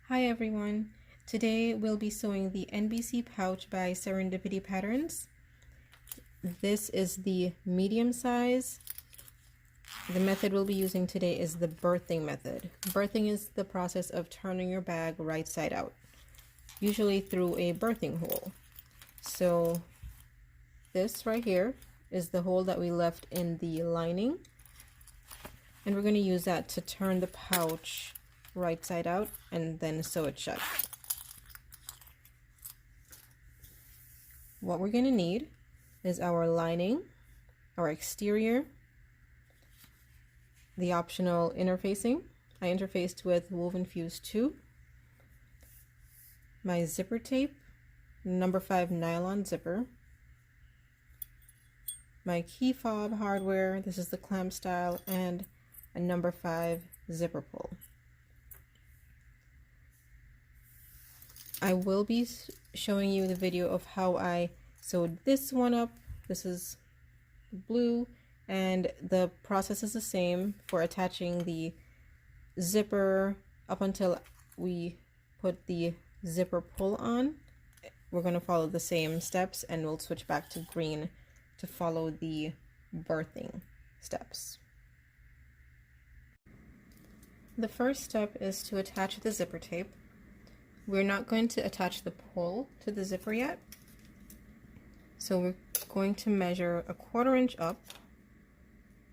Hi everyone, today we'll be sewing the NBC pouch by Serendipity Patterns. This is the medium size. The method we'll be using today is the birthing method. Birthing is the process of turning your bag right side out, usually through a birthing hole. So this right here is the hole that we left in the lining, and we're going to use that to turn the pouch right side out and then sew it shut. What we're going to need is our lining, our exterior, the optional interfacing. I interfaced with Woven Fuse 2, my zipper tape, number 5 nylon zipper, my Key Fob hardware, this is the clamp style, and a number 5 zipper pull. I will be showing you the video of how I sewed this one up. This is blue, and the process is the same for attaching the zipper up until we put the zipper pull on. We're going to follow the same steps, and we'll switch back to green to follow the birthing steps. The first step is to attach the zipper tape. We're not going to attach the pull to the zipper yet, so we're going to measure a 1/4 inch up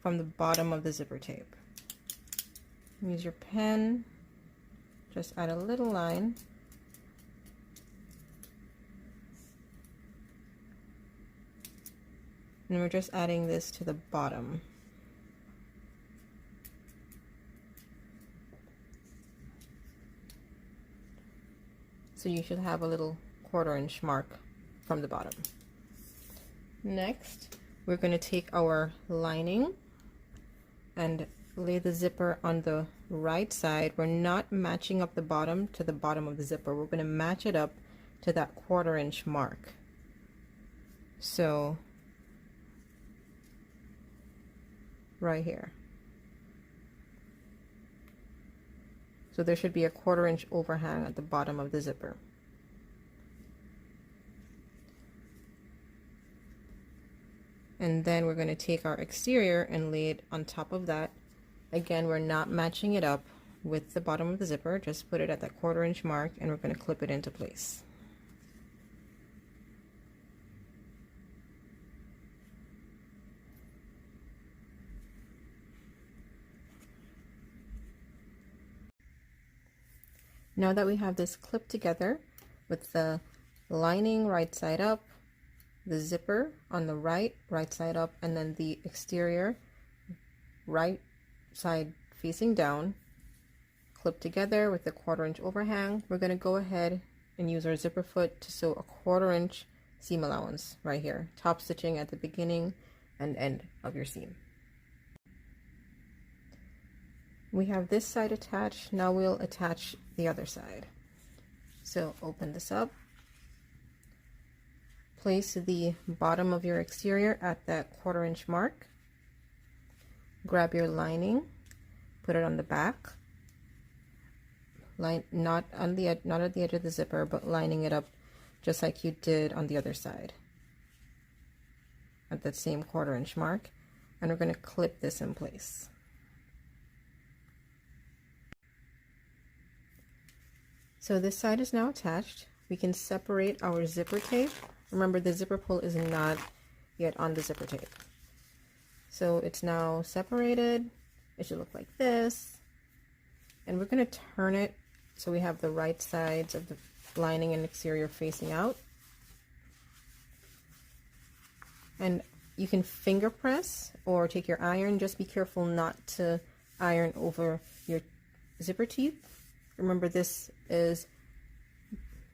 from the bottom of the zipper tape. Use your pen, just add a little line, and we're just adding this to the bottom. So you should have a little 1/4 inch mark from the bottom. Next, we're going to take our lining and lay the zipper on the right side. We're not matching up the bottom to the bottom of the zipper. We're going to match it up to that 1/4 inch mark. So right here. So there should be a 1/4 inch overhang at the bottom of the zipper. And then we're going to take our exterior and lay it on top of that. Again, we're not matching it up with the bottom of the zipper, just put it at that 1/4 inch mark, and we're going to clip it into place. Now that we have this clipped together with the lining right side up, the zipper on the right side up, and then the exterior right side facing down, clipped together with the 1/4 inch overhang, we're going to go ahead and use our zipper foot to sew a 1/4 inch seam allowance right here, top stitching at the beginning and end of your seam. We have this side attached. Now we'll attach the other side. So open this up, place the bottom of your exterior at that 1/4 inch mark, grab your lining, put it on the back, line not at the edge of the zipper, but lining it up just like you did on the other side at that same 1/4 inch mark, and we're going to clip this in place. So this side is now attached. We can separate our zipper tape. Remember, the zipper pull is not yet on the zipper tape. So it's now separated. It should look like this. And we're going to turn it so we have the right sides of the lining and exterior facing out. And you can finger press or take your iron. Just be careful not to iron over your zipper teeth. Remember, this is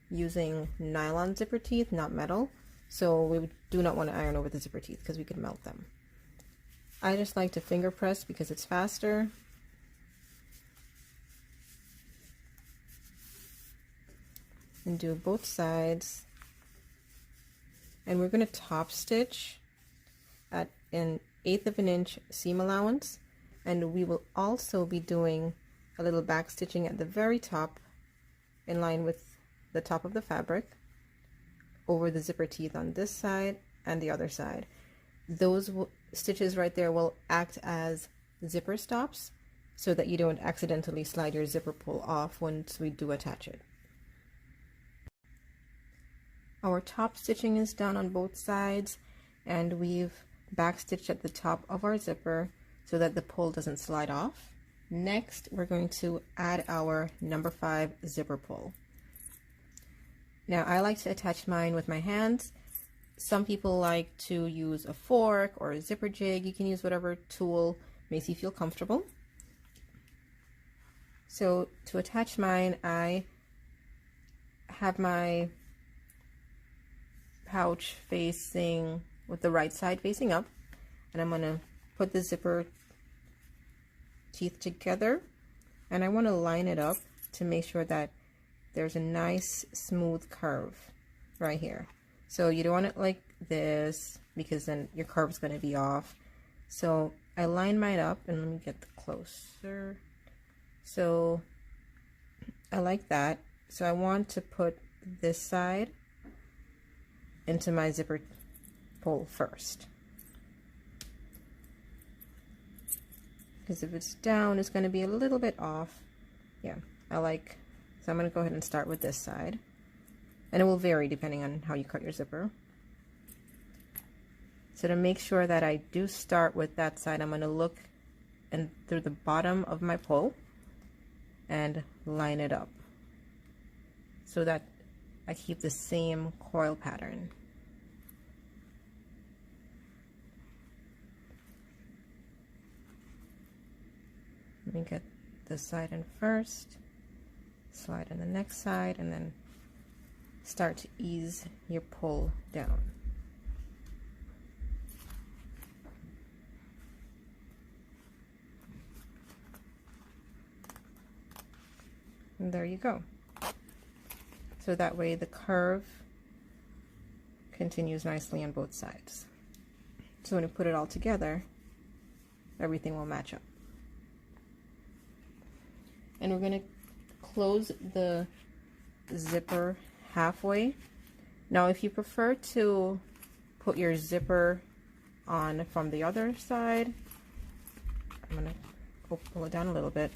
using nylon zipper teeth, not metal, so we do not want to iron over the zipper teeth because we could melt them. I just like to finger press because it's faster. And do both sides. And we're going to top stitch at an 1/8 of an inch seam allowance, and we will also be doing a little back stitching at the very top in line with the top of the fabric over the zipper teeth on this side and the other side. Those stitches right there will act as zipper stops so that you don't accidentally slide your zipper pull off once we do attach it. Our top stitching is done on both sides, and we've backstitched at the top of our zipper so that the pull doesn't slide off. Next, we're going to add our number 5 zipper pull. Now, I like to attach mine with my hands. Some people like to use a fork or a zipper jig. You can use whatever tool makes you feel comfortable. So to attach mine, I have my pouch facing with the right side facing up, and I'm going to put the zipper teeth together, and I want to line it up to make sure that there's a nice smooth curve right here. So you don't want it like this because then your curve is going to be off. So I line mine up, and let me get closer. So I like that. So I want to put this side into my zipper pull first, because if it's down, it's going to be a little bit off. Yeah, so I'm going to go ahead and start with this side, and it will vary depending on how you cut your zipper. So to make sure that I do start with that side, I'm going to look and through the bottom of my pull and line it up so that I keep the same coil pattern. Let me get this side in first, slide on the next side, and then start to ease your pull down. And there you go. So that way the curve continues nicely on both sides. So when you put it all together, everything will match up. And we're going to close the zipper halfway. Now, if you prefer to put your zipper on from the other side, I'm going to pull it down a little bit.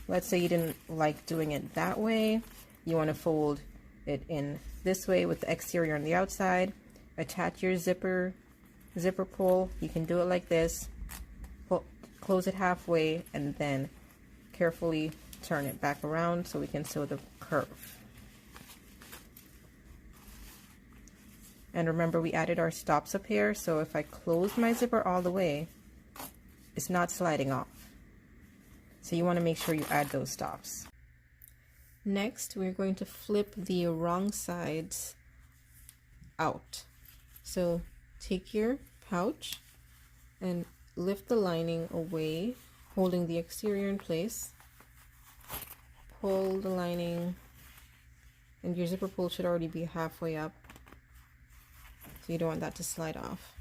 Let's say you didn't like doing it that way. You want to fold it in this way with the exterior on the outside. Attach your zipper pull. You can do it like this. Close it halfway and then carefully turn it back around so we can sew the curve. And remember, we added our stops up here, so if I close my zipper all the way, it's not sliding off. So you want to make sure you add those stops. Next, we're going to flip the wrong sides out. So take your pouch and lift the lining away, holding the exterior in place. Pull the lining, and your zipper pull should already be halfway up, so you don't want that to slide off.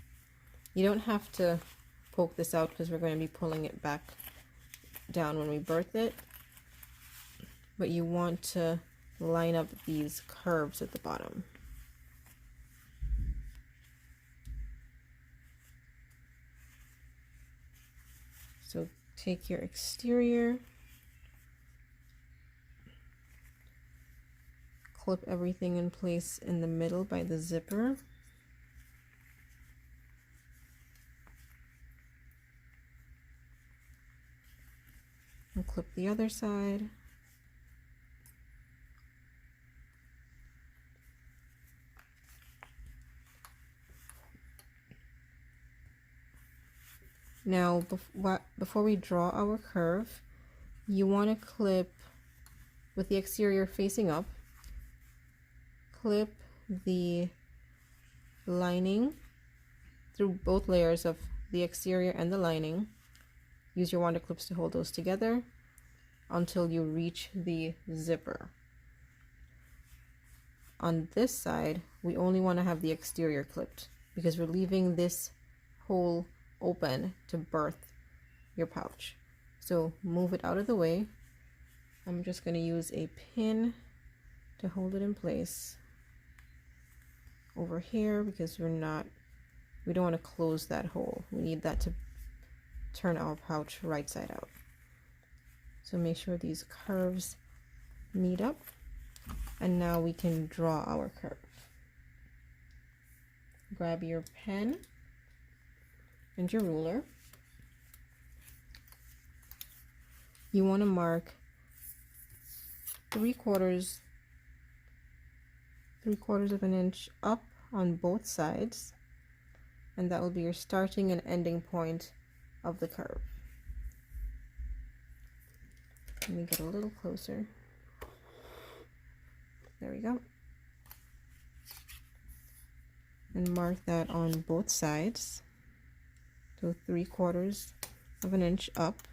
You don't have to poke this out because we're going to be pulling it back down when we birth it, but you want to line up these curves at the bottom. So take your exterior, clip everything in place in the middle by the zipper, and clip the other side. Now, before we draw our curve, you want to clip with the exterior facing up, clip the lining through both layers of the exterior and the lining. Use your wonder clips to hold those together until you reach the zipper. On this side, we only want to have the exterior clipped because we're leaving this hole open to birth your pouch. So move it out of the way I'm just going to use a pin to hold it in place over here because we don't want to close that hole. We need that to turn our pouch right side out. So make sure these curves meet up, and now we can draw our curve. Grab your pen and your ruler. You want to mark 3/4 of an inch up on both sides, and that will be your starting and ending point of the curve. Let me get a little closer. There we go. And mark that on both sides. So 3/4 of an inch up.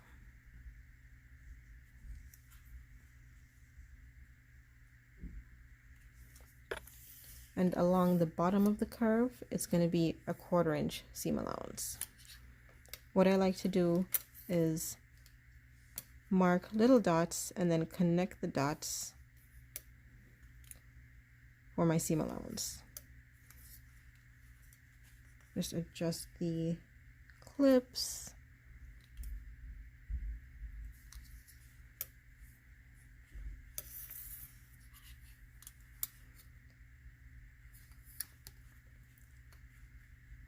And along the bottom of the curve, it's going to be a 1/4 inch seam allowance. What I like to do is mark little dots and then connect the dots for my seam allowance. Just adjust the clips.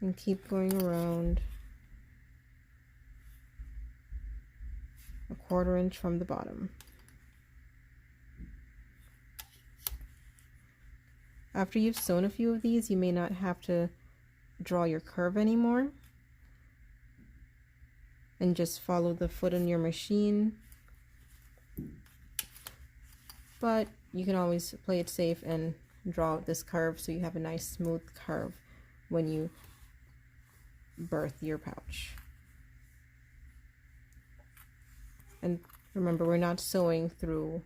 And keep going around a 1/4 inch from the bottom. After you've sewn a few of these, you may not have to draw your curve anymore, and just follow the foot on your machine. But you can always play it safe and draw out this curve so you have a nice smooth curve when you birth your pouch. And remember, we're not sewing through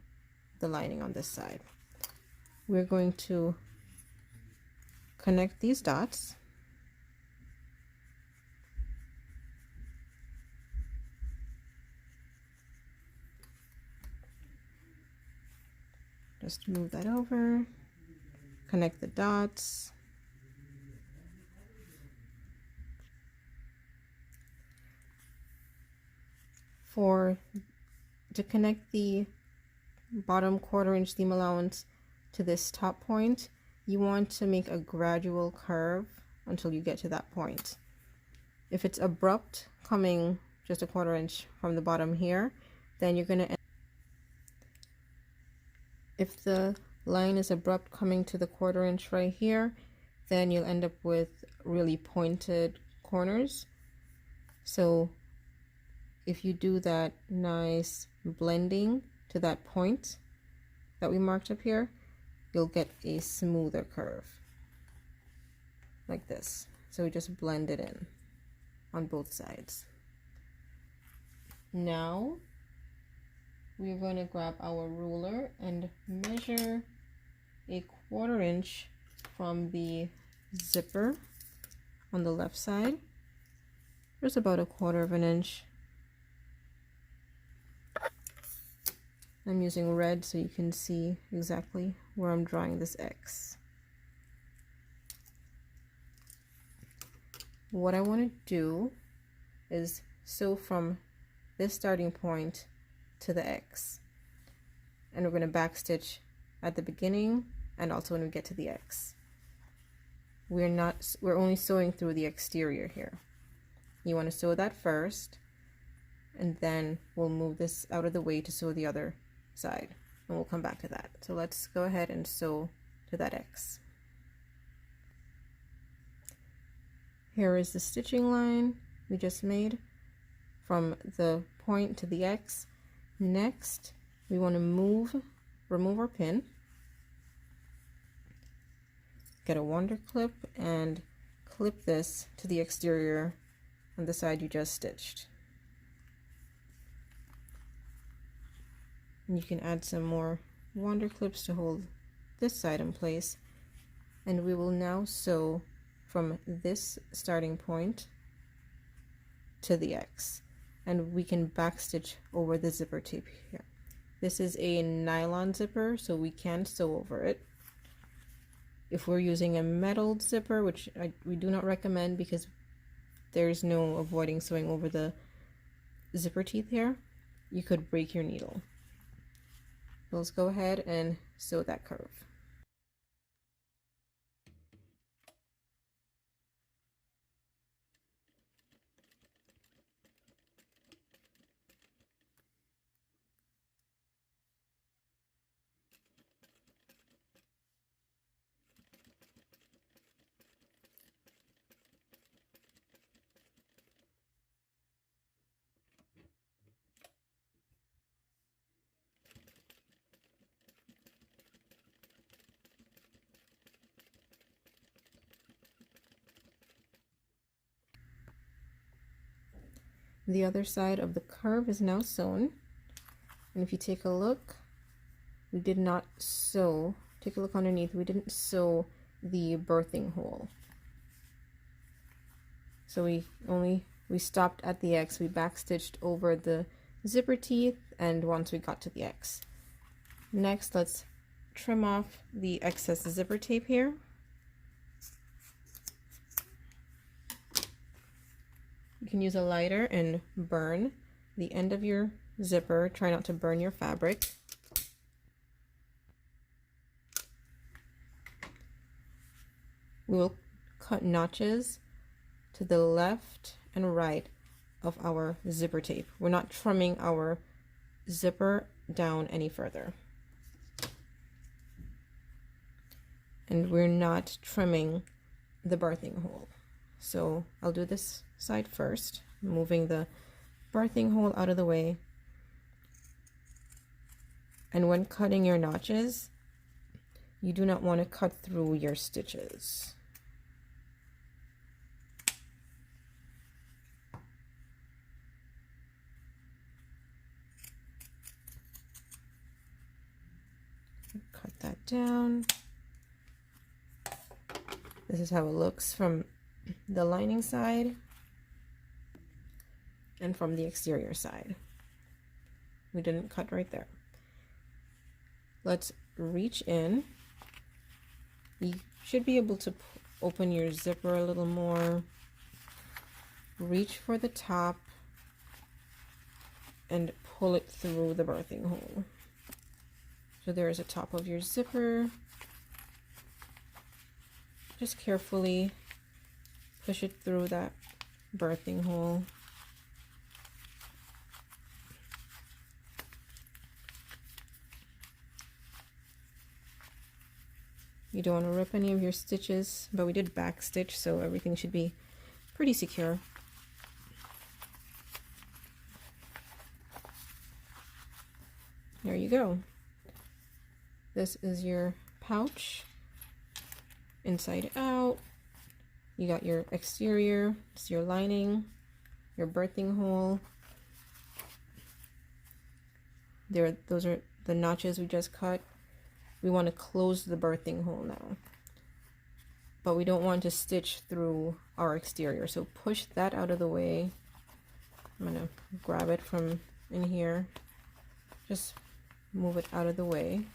the lining on this side. We're going to connect these dots. Just move that over, connect the dots. To connect the bottom 1/4 inch seam allowance to this top point, you want to make a gradual curve until you get to that point. If it's abrupt, coming just a 1/4 inch from the bottom here, then you're going to, if the line is abrupt coming to the 1/4 inch right here, then you'll end up with really pointed corners. So if you do that nice blending to that point that we marked up here, you'll get a smoother curve like this. So we just blend it in on both sides. Now we're going to grab our ruler and measure a 1/4 inch from the zipper on the left side. There's about a 1/4 of an inch. I'm using red so you can see exactly where I'm drawing this X. What I want to do is sew from this starting point to the X, and we're going to backstitch at the beginning and also when we get to the X. We're only sewing through the exterior here. You want to sew that first, and then we'll move this out of the way to sew the other side, and we'll come back to that. So let's go ahead and sew to that X. Here is the stitching line we just made from the point to the X. Next, we want to remove our pin, get a wonder clip, and clip this to the exterior on the side you just stitched. And you can add some more wonder clips to hold this side in place, and we will now sew from this starting point to the X, and we can backstitch over the zipper tape here. This is a nylon zipper, so we can sew over it. If we're using a metal zipper, which we do not recommend because there's no avoiding sewing over the zipper teeth here, you could break your needle. So let's go ahead and sew that curve. The other side of the curve is now sewn, and if you take a look, we did not sew, take a look underneath, we didn't sew the birthing hole. So we stopped at the X, we backstitched over the zipper teeth, and once we got to the X. Next, let's trim off the excess zipper tape here. You can use a lighter and burn the end of your zipper. Try not to burn your fabric. We will cut notches to the left and right of our zipper tape. We're not trimming our zipper down any further. And we're not trimming the birthing hole. So I'll do this side first, moving the birthing hole out of the way. And when cutting your notches, you do not want to cut through your stitches. Cut that down. This is how it looks from the lining side and from the exterior side. We didn't cut right there. Let's reach in. You should be able to open your zipper a little more. Reach for the top and pull it through the birthing hole. So there is a top of your zipper. Just carefully push it through that birthing hole. You don't want to rip any of your stitches, but we did back stitch, so everything should be pretty secure. There you go. This is your pouch, inside out. You got your exterior, it's your lining, your birthing hole. Those are the notches we just cut. We want to close the birthing hole now, but we don't want to stitch through our exterior, so push that out of the way. I'm gonna grab it from in here, just move it out of the way.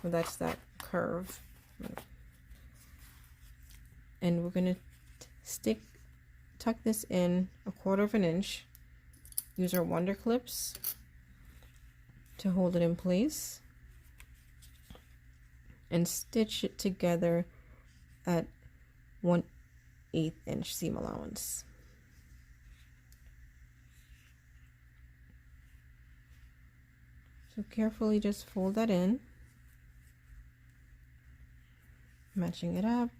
So that's that curve, and we're gonna tuck this in 1/4 of an inch. Use our wonder clips to hold it in place and stitch it together at 1/8 inch seam allowance. So carefully just fold that in, matching it up.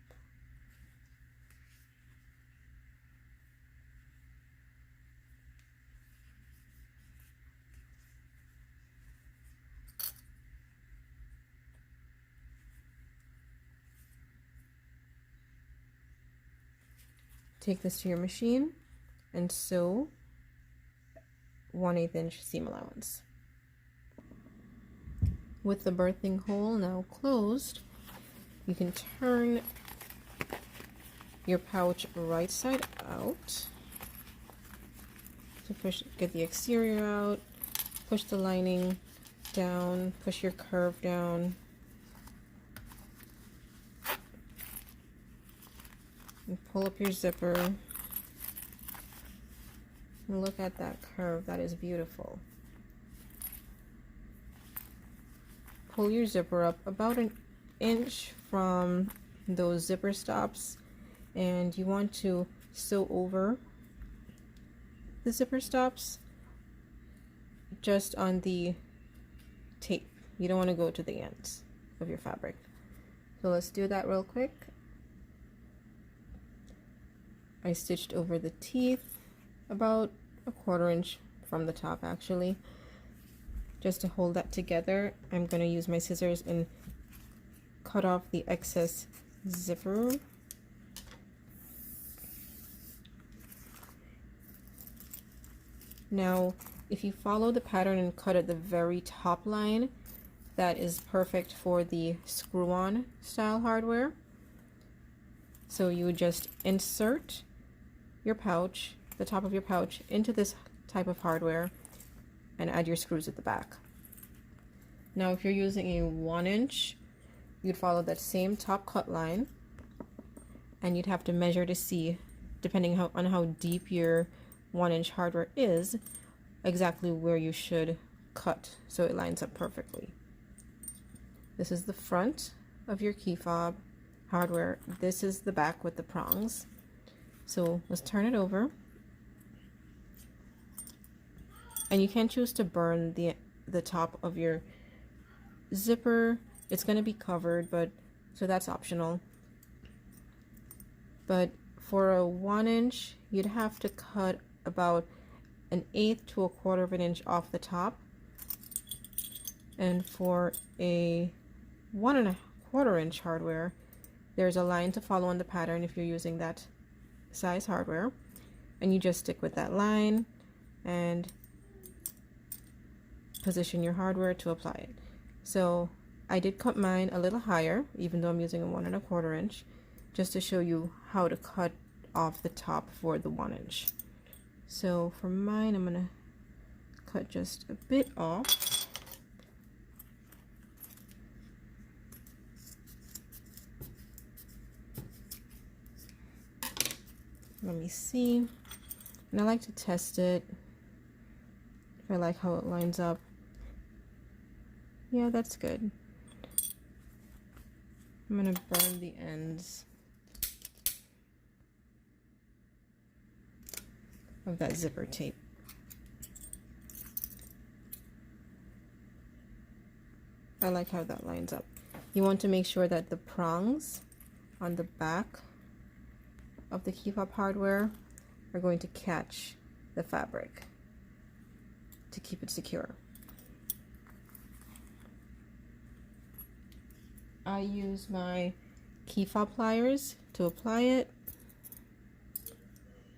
Take this to your machine and sew 1/8 inch seam allowance. With the birthing hole now closed, you can turn your pouch right side out. So get the exterior out, push the lining down, push your curve down. And pull up your zipper. And look at that curve, that is beautiful. Pull your zipper up about an inch from those zipper stops, and you want to sew over the zipper stops just on the tape. You don't want to go to the ends of your fabric. So let's do that real quick. I stitched over the teeth about a 1/4 inch from the top actually. Just to hold that together, I'm going to use my scissors and cut off the excess zipper. Now, if you follow the pattern and cut at the very top line, that is perfect for the screw-on style hardware. So you would just insert your pouch, the top of your pouch, into this type of hardware and add your screws at the back. Now if you're using a 1 inch, you'd follow that same top cut line, and you'd have to measure to see, depending on how deep your 1 inch hardware is, exactly where you should cut so it lines up perfectly. This is the front of your key fob hardware. This is the back with the prongs. So let's turn it over. And you can choose to burn the top of your zipper. It's going to be covered, but so that's optional. But for a 1 inch, you'd have to cut about 1/8 to 1/4 of an inch off the top. And for a 1 1/4 inch hardware, there's a line to follow on the pattern if you're using that size hardware, and you just stick with that line and position your hardware to apply it. So I did cut mine a little higher, even though I'm using a 1 1/4 inch, just to show you how to cut off the top for the 1 inch. So for mine, I'm gonna cut just a bit off. Let me see. And I like to test it if I like how it lines up. Yeah, that's good. I'm gonna burn the ends of that zipper tape. I like how that lines up. You want to make sure that the prongs on the back of the key fob hardware are going to catch the fabric to keep it secure. I use my key fob pliers to apply it.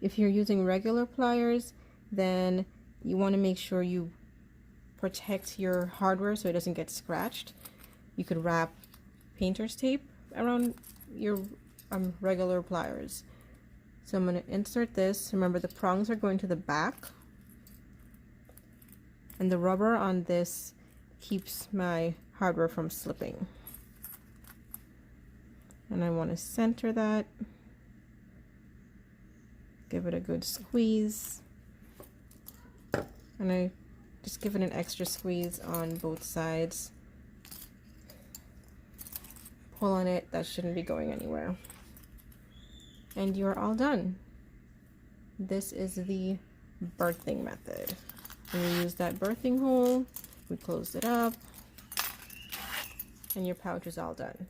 If you're using regular pliers, then you want to make sure you protect your hardware so it doesn't get scratched. You could wrap painter's tape around your regular pliers. So I'm going to insert this. Remember, the prongs are going to the back, and the rubber on this keeps my hardware from slipping. And I want to center that. Give it a good squeeze. And I just give it an extra squeeze on both sides. Pull on it, that shouldn't be going anywhere. And you're all done. This is the birthing method. When you use that birthing hole, we close it up, and your pouch is all done.